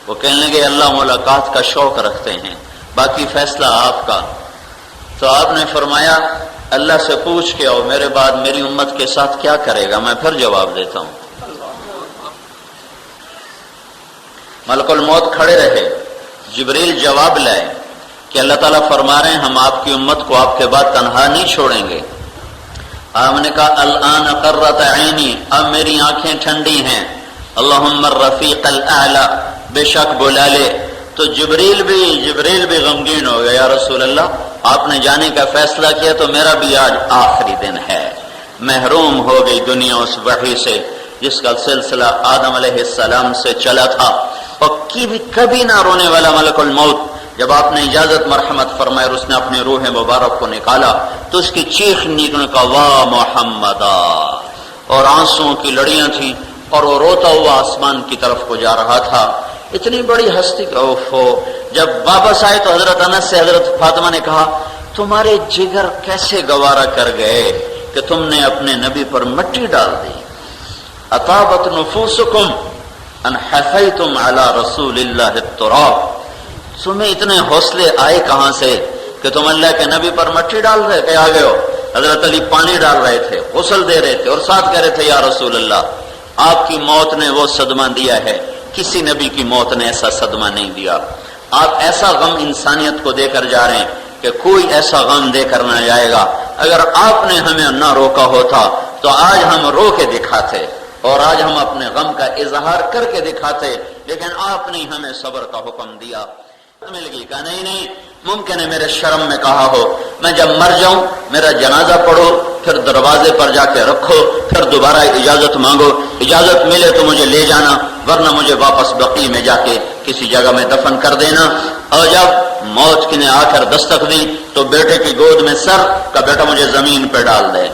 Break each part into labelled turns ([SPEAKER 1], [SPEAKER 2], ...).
[SPEAKER 1] وہ کہنے لگے اللہ ملاقات کا شوق رکھتے ہیں، باقی فیصلہ آپ کا۔ تو آپ نے فرمایا اللہ سے پوچھ کے آؤ میرے بعد میری امت کے ساتھ کیا کرے گا، میں پھر جواب دیتا ہوں۔ ملک الموت کھڑے رہے، جبریل جواب لائے کہ اللہ تعالیٰ فرما رہے ہیں ہم آپ کی امت کو آپ کے بعد تنہا نہیں چھوڑیں گے۔ آپ نے کہا الآن قرۃ عینی، اب میری آنکھیں ٹھنڈی ہیں، اللہم الرفیق الاعلی، بے شک بلا لے۔ تو جبریل بھی غمگین ہو گیا، یا رسول اللہ آپ نے جانے کا فیصلہ کیا تو میرا بھی آج آخری دن ہے۔ محروم ہو گئی دنیا اس وحی سے جس کا سلسلہ آدم علیہ السلام سے چلا تھا، اور کبھی نہ رونے والا ملک الموت جب آپ نے اجازت مرحمت فرمائی اور اس نے اپنی روح مبارک کو نکالا تو اس کی چیخ نکلنے کا واہ محمدا، اور آنسوؤں کی لڑیاں تھیں اور وہ روتا ہوا آسمان کی طرف کو جا رہا تھا۔ اتنی بڑی ہستی کا اوفو، جب واپس آئے تو حضرت انس سے حضرت فاطمہ نے کہا تمہارے جگر کیسے گوارا کر گئے کہ تم نے اپنے نبی پر مٹی ڈال دی، اطابت نفوسکم ان حفیتم علی رسول اللہ التراب، تمہیں اتنے حوصلے آئے کہاں سے کہ تم اللہ کے نبی پر مٹی ڈال رہے کہ آگے ہو؟ حضرت علی پانی ڈال رہے تھے، غسل دے رہے تھے، اور ساتھ کہہ رہے تھے یا رسول اللہ آپ کی موت نے وہ صدمہ دیا ہے کسی نبی کی موت نے ایسا صدمہ نہیں دیا، آپ ایسا غم انسانیت کو دے کر جا رہے ہیں کہ کوئی ایسا غم دے کر نہ جائے گا، اگر آپ نے ہمیں نہ روکا ہوتا تو آج ہم رو کے دکھاتے اور آج ہم اپنے غم کا اظہار کر کے دکھاتے، لیکن آپ نے ہمیں صبر کا حکم دیا۔ مل گئی کہا نہیں ممکن ہے میرے شرم میں کہا ہو، میں جب مر جاؤں میرا جنازہ پڑھو، پھر دروازے پر جا کے رکھو، پھر دوبارہ اجازت مانگو، اجازت ملے تو مجھے لے جانا، ورنہ مجھے واپس بقیع میں جا کے کسی جگہ میں دفن کر دینا۔ اور جب موت کی نے آ کر دستک دی تو بیٹے کی گود میں سر کا بیٹا مجھے زمین پہ ڈال دے،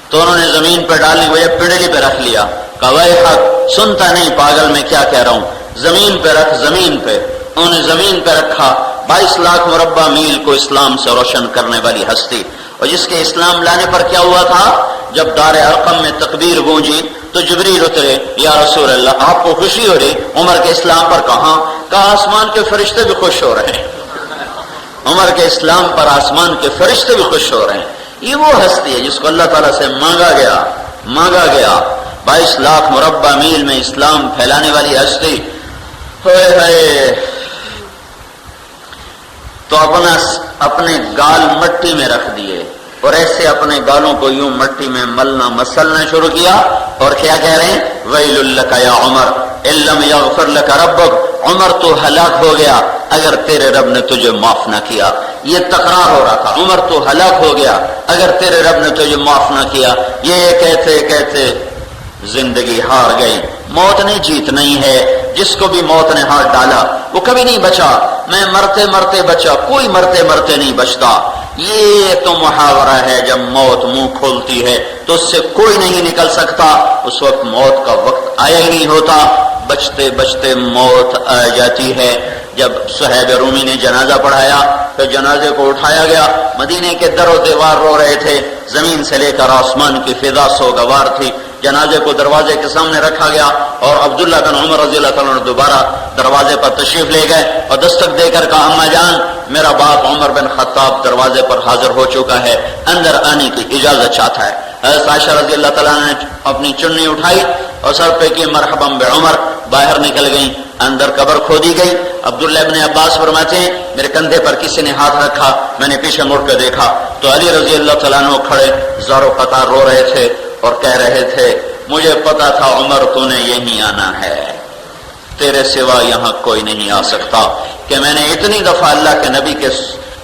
[SPEAKER 1] تو انہوں نے زمین پہ ڈالنے وجہ پنڈلی پہ رکھ لیا، کہا وے حق سنتا نہیں پاگل میں کیا کہہ رہا ہوں، زمین پہ رکھ، زمین پہ انہوں نے زمین پہ رکھا۔ 22 لاکھ مربع میل کو اسلام سے روشن کرنے والی ہستی، اور جس کے اسلام لانے پر کیا ہوا تھا، جب دار ارقم میں تکبیر گونجی تو جبریل اترے، یا رسول اللہ آپ کو خوشی ہو رہی عمر کے اسلام پر؟ کہا آسمان کے فرشتے بھی خوش ہو رہے ہیں، عمر کے اسلام پر آسمان کے فرشتے بھی خوش ہو رہے ہیں۔ یہ وہ ہستی ہے جس کو اللہ تعالیٰ سے مانگا گیا 22 لاکھ مربع میل میں اسلام پھیلانے والی ہستی۔ تو اپنے گال مٹی میں رکھ دیے اور ایسے اپنے گالوں کو یوں مٹی میں ملنا مسلنا شروع کیا، اور کیا کہہ رہے ہیں ویل لک یا عمر ان لم یغفر لک ربک، عمر تو ہلاک ہو گیا اگر تیرے رب نے تجھے معاف نہ کیا۔ یہ تکرار ہو رہا تھا، عمر تو ہلاک ہو گیا اگر تیرے رب نے تجھے معاف نہ کیا۔ یہ کہتے زندگی ہار گئی، موت نے جیت نہیں ہے، جس کو بھی موت نے ہاتھ ڈالا وہ کبھی نہیں بچا، میں مرتے مرتے بچا، کوئی مرتے مرتے نہیں بچتا۔ یہ تو محاورہ ہے، جب موت منہ کھولتی ہے تو اس سے کوئی نہیں نکل سکتا، اس وقت موت کا وقت آیا ہی نہیں ہوتا، بچتے بچتے موت آ جاتی ہے۔ جب صہیب رومی نے جنازہ پڑھایا تو جنازے کو اٹھایا گیا، مدینے کے در و دیوار رو رہے تھے، زمین سے لے کر آسمان کی فضا سوگوار تھی۔ جنازے کو دروازے کے سامنے رکھا گیا اور عبداللہ بن عمر رضی اللہ تعالیٰ عنہ دوبارہ دروازے پر تشریف لے گئے اور دستک دے کر کہا اماں جان میرا باپ عمر بن خطاب دروازے پر حاضر ہو چکا ہے، اندر آنے کی اجازت چاہتا ہے۔ حضرت عائشہ رضی اللہ تعالیٰ عنہ نے اپنی چننی اٹھائی اور سر پہ کی مرحبا بعمر، باہر نکل گئیں، اندر قبر کھودی گئی۔ عبداللہ ابن عباس فرماتے ہیں میرے کندھے پر کسی نے ہاتھ رکھا، میں نے پیچھے مڑ کے دیکھا تو علی رضی اللہ تعالیٰ عنہ کھڑے زارو قطار رو رہے تھے اور کہہ رہے تھے مجھے پتا تھا عمر تو نے یہیں آنا ہے، تیرے سوا یہاں کوئی نہیں آ سکتا، کہ میں نے اتنی دفعہ اللہ کے نبی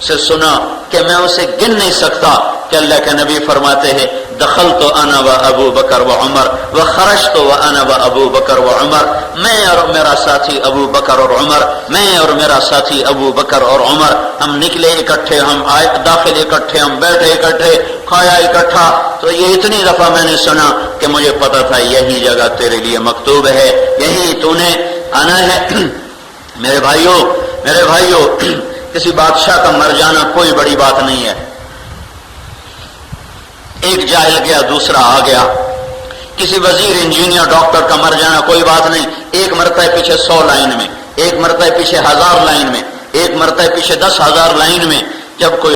[SPEAKER 1] سے سنا کہ میں اسے گن نہیں سکتا کہ اللہ کے نبی فرماتے ہیں دخلت انا و ابو بکر و عمر و خرجت انا و ابو بکر و عمر، میں اور میرا ساتھی ابو بکر اور عمر، میں اور میرا ساتھی ابو بکر اور عمر، ہم نکلے اکٹھے، ہم آئے داخل اکٹھے، ہم بیٹھے اکٹھے، کھایا اکٹھا۔ تو یہ اتنی دفعہ میں نے سنا کہ مجھے پتا تھا یہی جگہ تیرے لیے مکتوب ہے، یہی تو نے آنا ہے۔ میرے بھائیوں کسی بادشاہ کا مر جانا کوئی بڑی بات نہیں ہے، ایک جاہل گیا دوسرا آ گیا، کسی وزیر انجینئر ڈاکٹر کا مر جانا کوئی بات نہیں، ایک مرتا ہے پیچھے 100 لائن میں، ایک مرتبہ پیچھے 1000 لائن میں، ایک مرتبہ پیچھے 10,000 لائن میں، جب کوئی